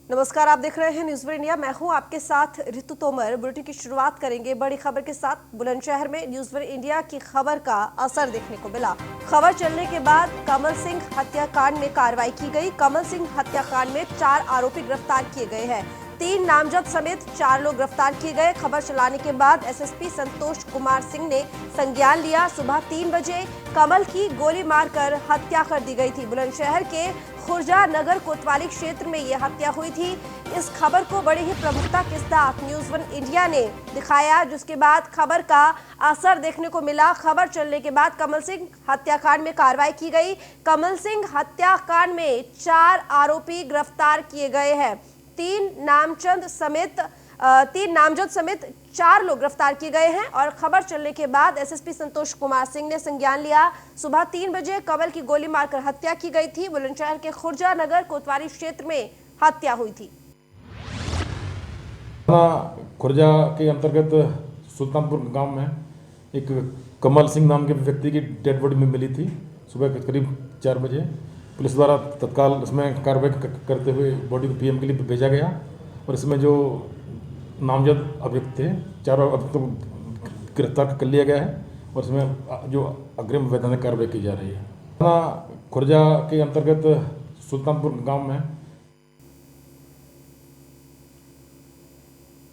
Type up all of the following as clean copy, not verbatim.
नमस्कार, आप देख रहे हैं न्यूज़ इंडिया। मैं हूं आपके साथ ऋतु तोमर। बुलेटिन की शुरुआत करेंगे बड़ी खबर के साथ। बुलंदशहर में न्यूज़ इंडिया की खबर का असर देखने को मिला। खबर चलने के बाद कमल सिंह हत्याकांड में कार्रवाई की गई। कमल सिंह हत्याकांड में 4 आरोपी गिरफ्तार किए गए हैं। 3 नामजद समेत 4 लोग गिरफ्तार किए गए। खबर चलाने के बाद एसएसपी संतोष कुमार सिंह ने संज्ञान लिया। सुबह 3 बजे कमल की गोली मारकर हत्या कर दी गई थी। बुलंदशहर के खुर्जा नगर कोतवाली क्षेत्र में यह हत्या हुई थी। इस खबर को बड़ी ही प्रमुखता के साथ न्यूज़ 1 इंडिया ने दिखाया, जिसके बाद खबर का असर देखने को मिला। खबर चलने के बाद कमल सिंह हत्याकांड में कार्रवाई की गई। कमल सिंह हत्याकांड में 4 आरोपी गिरफ्तार किए गए हैं। 3 नामजद समेत 4 लोग गिरफ्तार किए गए हैं और खबर चलने के बाद एसएसपी संतोष कुमार सिंह ने संज्ञान लिया। सुबह 3 बजे कमल की गोली मारकर हत्या की गई थी। बुलंदशहर के खुर्जा नगर कोतवाली क्षेत्र में हत्या हुई थी। खुर्जा के अंतर्गत सुल्तानपुर गांव में एक कमल सिंह नाम के व्यक्ति की डेड बॉडी में मिली थी। सुबह के करीब 4 बजे पुलिस द्वारा तत्काल उसमें कार्रवाई करते हुए बॉडी को पीएम के लिए भेजा गया और इसमें जो नामजद अभियुक्त थे, 4 अभियुक्तों को गिरफ्तार कर लिया गया है और इसमें जो अग्रिम वैधानिक कार्रवाई की जा रही है। खुर्जा के अंतर्गत सुल्तानपुर गांव में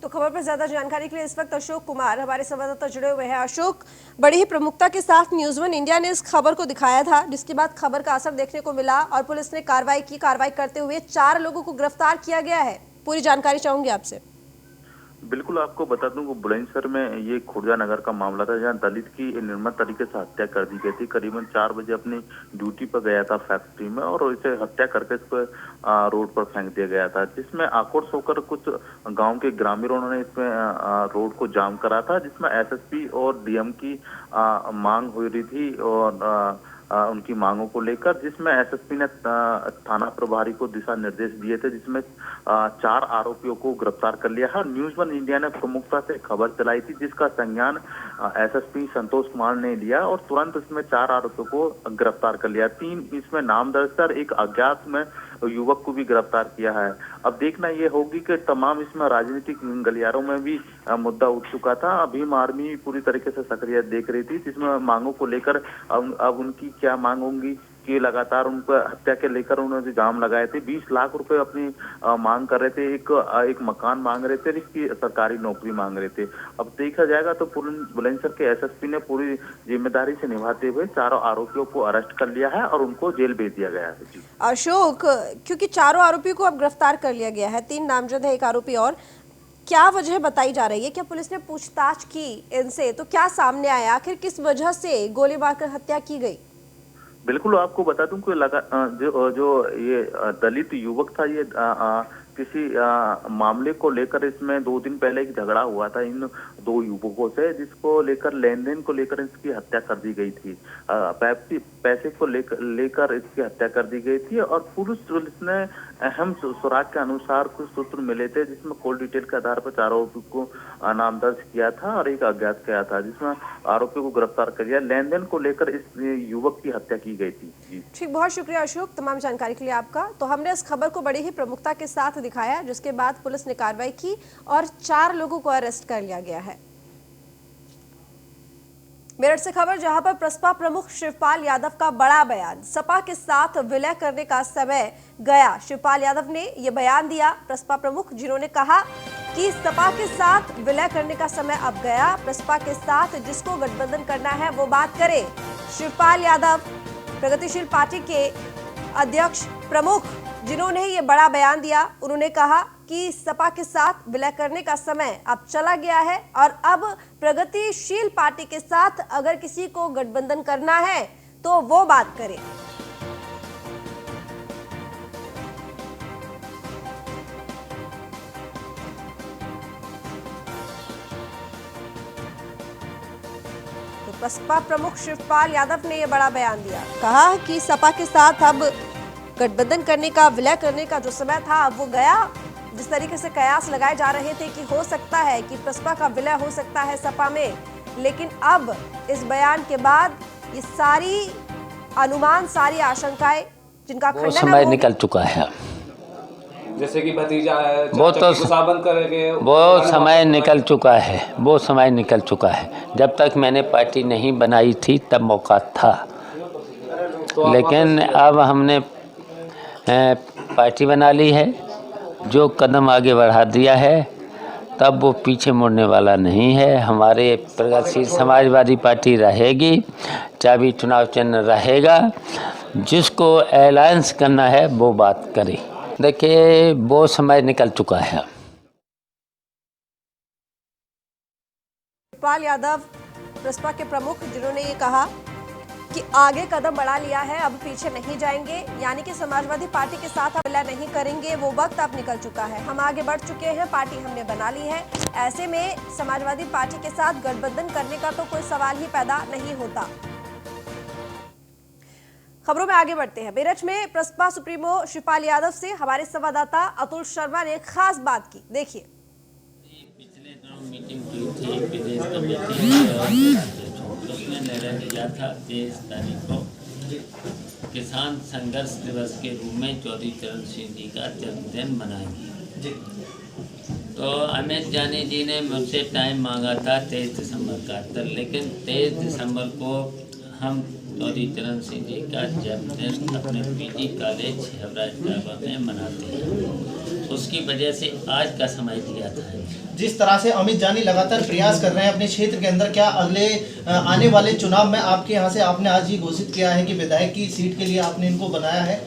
तो खबर पर ज्यादा जानकारी के लिए इस वक्त अशोक कुमार हमारे संवाददाता जुड़े हुए हैं। अशोक, बड़ी ही प्रमुखता के साथ न्यूज़ 1 इंडिया ने इस खबर को दिखाया था, जिसके बाद खबर का असर देखने को मिला और पुलिस ने कार्रवाई की। कार्रवाई करते हुए 4 लोगों को गिरफ्तार किया गया है। पूरी जानकारी चाहूंगी आपसे। बिल्कुल, आपको बता दूं कि बुलंदशहर में ये खुर्जा नगर का मामला था, जहां दलित की निर्मम तरीके से हत्या कर दी गई थी। करीबन 4 बजे अपनी ड्यूटी पर गया था फैक्ट्री में और इसे हत्या करके इसको रोड पर फेंक दिया गया था, जिसमें आक्रोश होकर कुछ गांव के ग्रामीणों ने इसमें रोड को जाम करा था, जिसमें एसएसपी और डीएम की मांग हो रही थी और उनकी मांगों को लेकर, जिसमें एसएसपी ने थाना प्रभारी को दिशा निर्देश दिए थे, जिसमें 4 आरोपियों को गिरफ्तार कर लिया है। न्यूज़ 1 इंडिया ने प्रमुखता से खबर चलाई थी, जिसका संज्ञान एसएसपी संतोष कुमार ने लिया और तुरंत इसमें 4 आरोपियों को गिरफ्तार कर लिया। 3 इसमें नामदर्शक, एक अज्ञात में युवक को भी गिरफ्तार किया है। अब देखना ये होगी कि तमाम इसमें राजनीतिक गलियारों में भी मुद्दा उठ चुका था। भीम आर्मी पूरी तरीके से सक्रिय देख रही थी, जिसमें मांगों को लेकर अब उनकी क्या मांग होंगी कि लगातार उनको हत्या के लेकर उन्होंने जाम लगाए थे। 20 लाख रुपए अपनी मांग कर रहे थे, एक मकान मांग रहे थे, इसकी सरकारी नौकरी मांग रहे थे। अब देखा जाएगा तो बुलंदशहर के एसएसपी ने पूरी जिम्मेदारी से निभाते हुए 4 आरोपियों को अरेस्ट कर लिया है और उनको जेल भेज दिया गया है। अशोक, क्योंकि 4 आरोपियों को अब गिरफ्तार कर लिया गया है, 3 नामजद है, 1 आरोपी और, क्या वजह बताई जा रही है? क्या पुलिस ने पूछताछ की इनसे? तो क्या सामने आया? आखिर किस वजह से गोली मारकर हत्या की गई? बिल्कुल, आपको बता दूं कि जो ये दलित युवक था, ये किसी मामले को लेकर इसमें 2 दिन पहले एक झगड़ा हुआ था इन 2 युवकों से, जिसको लेकर लेन देन को लेकर इसकी हत्या कर दी गई थी। पैसे को लेकर इसकी हत्या कर दी गई थी और पुलिस ने अहम सुराग के अनुसार कुछ सूत्र मिले थे, जिसमें कॉल डिटेल के आधार पर 4 आरोपियों को नाम दर्ज किया था और एक अज्ञात किया था, जिसमें आरोपियों को गिरफ्तार कर लिया। लेन देन को लेकर इस युवक की हत्या की गई थी। ठीक, बहुत शुक्रिया अशोक तमाम जानकारी के लिए आपका। तो हमने इस खबर को बड़ी ही प्रमुखता के साथ दिखाया, जिसके बाद पुलिस ने कार्रवाई की और 4 लोगों को अरेस्ट कर लिया गया है। मेरठ से खबर, जहां पर प्रसपा प्रमुख शिवपाल यादव का बड़ा बयान। सपा के साथ विलय करने का समय गया। शिवपाल यादव ने यह बयान दिया, प्रसपा प्रमुख, जिन्होंने कहा कि सपा के साथ विलय करने का समय अब गया। प्रसपा के साथ जिसको गठबंधन करना है वो बात करे। शिवपाल यादव प्रगतिशील पार्टी के अध्यक्ष प्रमुख, जिन्होंने ये बड़ा बयान दिया, उन्होंने कहा कि सपा के साथ विलय करने का समय अब चला गया है और अब प्रगतिशील पार्टी के साथ अगर किसी को गठबंधन करना है तो वो बात करे। तो बसपा प्रमुख शिवपाल यादव ने यह बड़ा बयान दिया, कहा कि सपा के साथ अब गठबंधन करने का, विलय करने का जो समय था अब वो गया। जिस तरीके से कयास लगाए जा रहे थे कि हो सकता है कि प्रसपा का विलय हो सकता है सपा में, लेकिन अब इस बयान के बाद ये सारी अनुमान, सारी आशंकाएं जिनका खंडन समय निकल चुका है। जैसे कि भतीजा है, वो तो गुस्साबंद करेंगे, वो समय निकल चुका है, वो समय निकल चुका है। जब तक मैंने पार्टी नहीं बनाई थी तब मौका था, लेकिन अब हमने पार्टी बना ली है, जो कदम आगे बढ़ा दिया है, तब वो पीछे मुड़ने वाला नहीं है। हमारे प्रगतिशील समाजवादी पार्टी रहेगी, चाबी चुनाव चिन्ह रहेगा, जिसको अलायंस करना है वो बात करे। देखिए, वो समय निकल चुका है। शिवपाल यादव प्रसपा के प्रमुख, जिन्होंने ये कहा कि आगे कदम बढ़ा लिया है, अब पीछे नहीं जाएंगे, यानी कि समाजवादी पार्टी के साथ अब विलय नहीं करेंगे, वो वक्त अब निकल चुका है। हम आगे बढ़ चुके हैं, पार्टी हमने बना ली है। ऐसे में समाजवादी पार्टी के साथ गठबंधन करने का तो कोई सवाल ही पैदा नहीं होता। खबरों में आगे बढ़ते हैं। मेरठ में प्रसपा सुप्रीमो शिवपाल यादव से हमारे संवाददाता अतुल शर्मा ने खास बात की, देखिए। पिछले दिनों मीटिंग हुई थी प्रदेश कमेटी, उसमें निर्णय लिया था 23 तारीख को किसान संघर्ष दिवस के रूप में चौधरी चरण सिंह जी का जन्मदिन मनाएंगे। तो अमित जानी जी ने मुझसे टाइम मांगा था 23 दिसंबर का, लेकिन 23 दिसंबर को हम चौधरी चरण सिंह जी का जन्मदिन अपने पीजी कॉलेज हेवराज में मनाते हैं, उसकी वजह से आज का समय दिया था। जिस तरह से अमित जानी लगातार प्रयास कर रहे हैं अपने क्षेत्र के अंदर, क्या अगले आने वाले चुनाव में आपके यहाँ से आपने आज ही घोषित किया है कि विधायक की सीट के लिए आपने इनको बनाया है,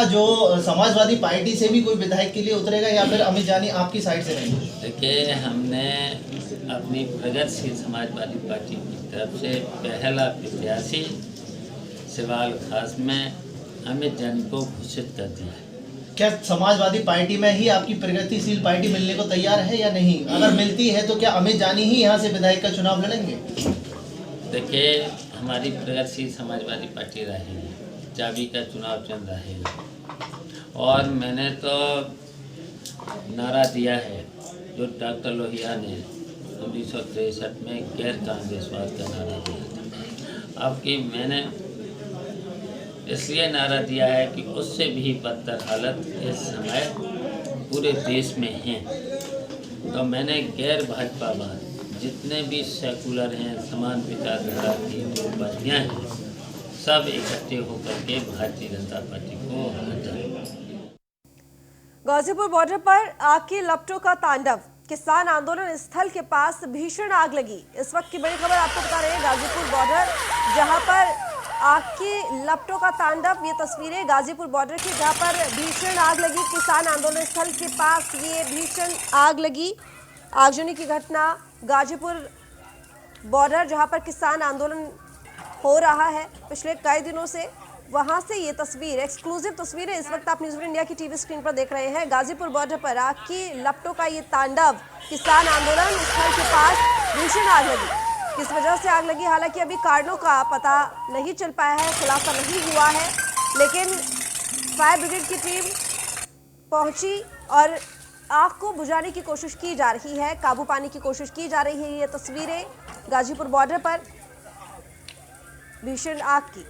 जो समाजवादी पार्टी से भी कोई विधायक के लिए उतरेगा या फिर अमित जानी आपकी साइड से रहेंगे? देखिए, हमने अपनी प्रगतिशील समाजवादी पार्टी की तरफ से पहला प्रत्याशी सिवाल खास में अमित जानी को घोषित कर दिया है। क्या समाजवादी पार्टी में ही आपकी प्रगतिशील पार्टी मिलने को तैयार है या नहीं? अगर मिलती है तो क्या अमित जानी ही यहाँ से विधायक का चुनाव लड़ेंगे? देखिए, हमारी प्रगतिशील समाजवादी पार्टी रहेगी, चाबी का चुनाव चल रहेगा। और मैंने तो नारा दिया है जो डॉक्टर लोहिया ने 1963 में गैर कांग्रेसवाद का नारा दिया था। अब कि मैंने इसलिए नारा दिया है कि उससे भी बदतर हालत इस समय पूरे देश में है। तो मैंने गैर भाजपावाद जितने भी सेकुलर हैं, समान विचारधारा की जो पार्टियाँ हैं, सब इकट्ठे होकर के भारतीय जनता पार्टी को हटाएं। गाजीपुर बॉर्डर पर आग की लपटों का तांडव, किसान आंदोलन स्थल के पास भीषण आग लगी। इस वक्त की बड़ी खबर आपको बता रहे हैं, गाजीपुर बॉर्डर जहां पर आग की लपटों का तांडव। ये तस्वीरें गाजीपुर बॉर्डर की, जहां पर भीषण आग लगी। किसान आंदोलन स्थल के पास ये भीषण आग लगी। आगजनी की घटना गाजीपुर बॉर्डर, जहां पर किसान आंदोलन हो रहा है पिछले कई दिनों से, वहां से ये तस्वीर, एक्सक्लूसिव तस्वीरें इस वक्त आप न्यूज़ इंडिया की टीवी स्क्रीन पर देख रहे हैं। गाजीपुर बॉर्डर पर आग की लपटों का ये तांडव, किसान आंदोलन स्थल के पास भीषण आग लगी। किस वजह से आग लगी, हालांकि अभी कारणों का पता नहीं चल पाया है, खुलासा नहीं हुआ है, लेकिन फायर ब्रिगेड की टीम पहुंची और आग को बुझाने की कोशिश की जा रही है, काबू पाने की कोशिश की जा रही है। ये तस्वीरें गाजीपुर बॉर्डर पर भीषण आग की।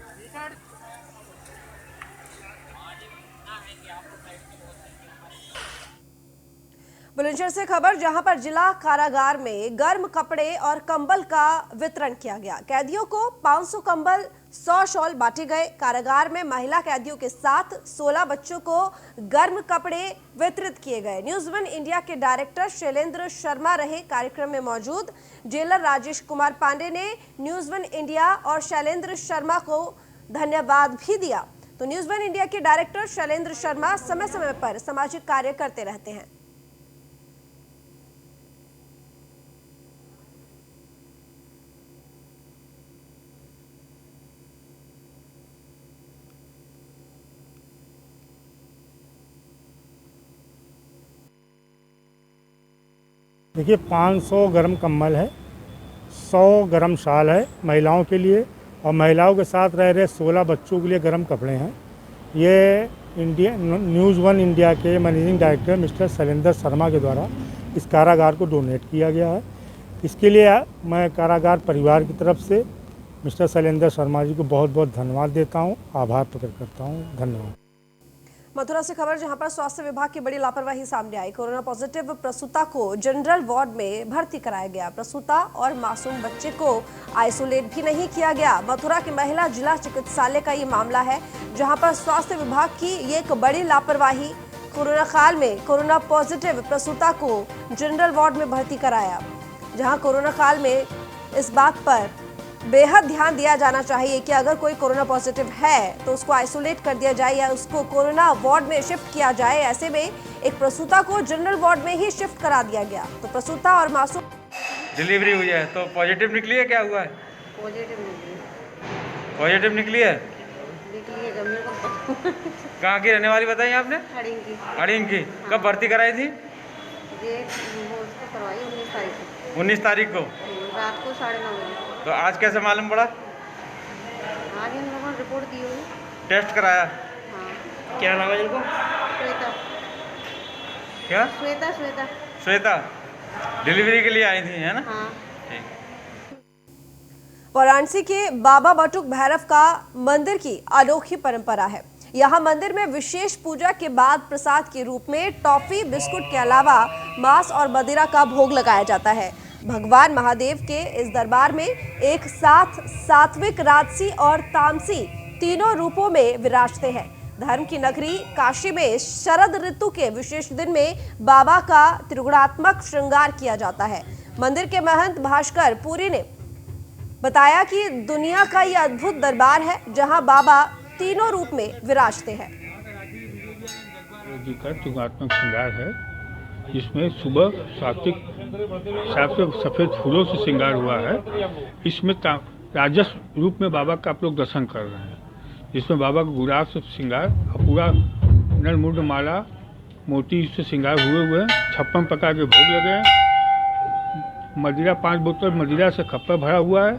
बुलंदशहर से खबर, जहां पर जिला कारागार में गर्म कपड़े और कंबल का वितरण किया गया। कैदियों को 500 कंबल, 100 शॉल बांटे गए। कारागार में महिला कैदियों के साथ 16 बच्चों को गर्म कपड़े वितरित किए गए। न्यूज़ वन इंडिया के डायरेक्टर शैलेंद्र शर्मा रहे कार्यक्रम में मौजूद। जेलर राजेश कुमार पांडे ने न्यूज़ वन इंडिया और शैलेंद्र शर्मा को धन्यवाद भी दिया। तो न्यूज़ वन इंडिया के डायरेक्टर शैलेंद्र शर्मा समय समय पर सामाजिक कार्य करते रहते हैं। देखिए, 500 गर्म कंबल है, 100 गर्म शाल है महिलाओं के लिए, और महिलाओं के साथ रह रहे 16 बच्चों के लिए गर्म कपड़े हैं। ये न्यूज़ वन इंडिया के managing director mister Shailendra Sharma के द्वारा इस कारागार को डोनेट किया गया है। इसके लिए मैं कारागार परिवार की तरफ से मिस्टर शैलेंद्र शर्मा जी को बहुत बहुत धन्यवाद देता हूँ, आभार प्रकट करता हूँ। धन्यवाद। मथुरा से खबर जहां पर स्वास्थ्य विभाग की बड़ी लापरवाही सामने आई। कोरोना पॉजिटिव प्रसूता को जनरल वार्ड में भर्ती कराया गया। प्रसूता और मासूम बच्चे को आइसोलेट भी नहीं किया गया। मथुरा के महिला जिला चिकित्सालय का ये मामला है, जहां पर स्वास्थ्य विभाग की ये एक बड़ी लापरवाही। कोरोना काल में कोरोना पॉजिटिव प्रसूता को जनरल वार्ड में भर्ती कराया, जहां कोरोना काल में इस बात पर बेहद ध्यान दिया जाना चाहिए कि अगर कोई कोरोना पॉजिटिव है तो उसको आइसोलेट कर दिया जाए या उसको कोरोना वार्ड में शिफ्ट किया जाए। ऐसे में एक प्रसूता को जनरल वार्ड में ही शिफ्ट करा दिया गया। तो प्रसूता और मासूम डिलीवरी हुई है तो पॉजिटिव निकली है, क्या हुआ है? पॉजिटिव निकली है। कहाँ की रहने वाली बताइए आपने? अड़िंग की। कब भर्ती कराई थी? 19 तारीख को रात को 9:30 बजे। तो आज कैसे मालूम पड़ा? आज इन लोगों ने रिपोर्ट दी हुई। टेस्ट कराया? हाँ। क्या नाम है इनको? श्वेता। क्या? श्वेता। श्वेता डिलीवरी के लिए आई थी, है ना? हाँ। वाराणसी के बाबा बटुक भैरव का मंदिर की अनोखी परंपरा है। यहाँ मंदिर में विशेष पूजा के बाद प्रसाद के रूप में टॉफी, बिस्कुट के अलावा मांस और मदिरा का भोग लगाया जाता है। भगवान महादेव के इस दरबार में एक साथ सात्विक, राजसी और तामसी तीनों रूपों में विराजते हैं। धर्म की नगरी काशी में शरद ऋतु के विशेष दिन में बाबा का त्रिगुणात्मक श्रृंगार किया जाता है। मंदिर के महंत भास्कर पुरी ने बताया कि दुनिया का यह अद्भुत दरबार है, जहां बाबा तीनों रूप में विराजते हैं। जी का त्रिगुणात्मक श्रृंगार है, जिसमें सुबह सात्विक सफ़ेद फूलों से श्रृंगार हुआ है। इसमें राजस रूप में बाबा का आप लोग दर्शन कर रहे हैं, जिसमें बाबा का गुलाब से श्रृंगार और पूरा नरमुंड माला मोती से श्रृंगार हुए हैं। 56 प्रकार के भोग लगे हैं। मदिरा 5 बोतल मदिरा से खप्पर भरा हुआ है।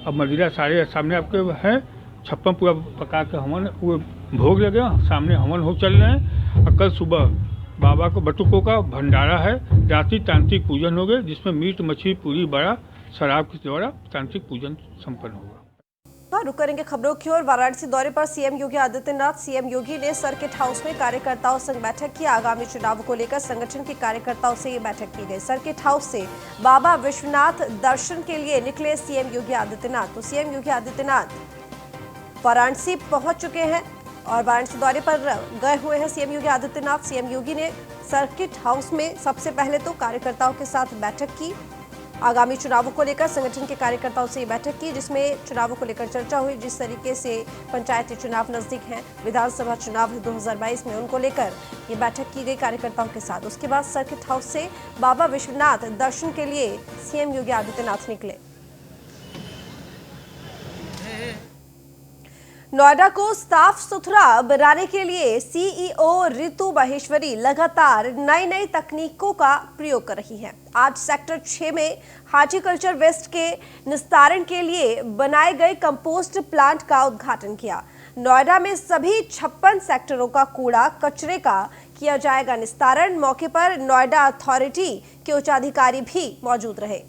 अब मदिरा सारे सामने आपके हैं। 56 पूरा प्रकार के हवन वो भोग लगे, सामने हवन हो चल रहे हैं। और कल सुबह बाबा को बटुकों का भंडारा है। रात्रि तांत्रिक पूजन हो गए, जिसमें मीट, मछली, पूरी, बड़ा, शराब के द्वारा तांत्रिक पूजन संपन्न होगा। रुक करेंगे खबरों की ओर। वाराणसी दौरे पर सीएम योगी आदित्यनाथ। सीएम योगी ने सर्किट हाउस में कार्यकर्ताओं संग बैठक की। आगामी चुनाव को लेकर संगठन के कार्यकर्ताओं से ये बैठक की गई। सर्किट हाउस से बाबा विश्वनाथ दर्शन के लिए निकले सीएम योगी आदित्यनाथ। तो सीएम योगी आदित्यनाथ वाराणसी पहुंच चुके हैं और वाराणसी दौरे पर गए हुए हैं सीएम योगी आदित्यनाथ। सीएम योगी ने सर्किट हाउस में सबसे पहले तो कार्यकर्ताओं के साथ बैठक की। आगामी चुनावों को लेकर संगठन के कार्यकर्ताओं से बैठक की, जिसमें चुनावों को लेकर चर्चा हुई। जिस तरीके से पंचायती चुनाव नजदीक हैं, विधानसभा चुनाव 2022 में, उनको लेकर ये बैठक की गई कार्यकर्ताओं के साथ। उसके बाद सर्किट हाउस से बाबा विश्वनाथ दर्शन के लिए सीएम योगी आदित्यनाथ निकले। नोएडा को साफ सुथरा बनाने के लिए सीईओ रितु महेश्वरी लगातार नई तकनीकों का प्रयोग कर रही हैं। आज सेक्टर 6 में हार्टिकल्चर वेस्ट के निस्तारण के लिए बनाए गए कंपोस्ट प्लांट का उद्घाटन किया। नोएडा में सभी 56 सेक्टरों का कूड़ा कचरे का किया जाएगा निस्तारण। मौके पर नोएडा अथॉरिटी के उच्चाधिकारी भी मौजूद रहे।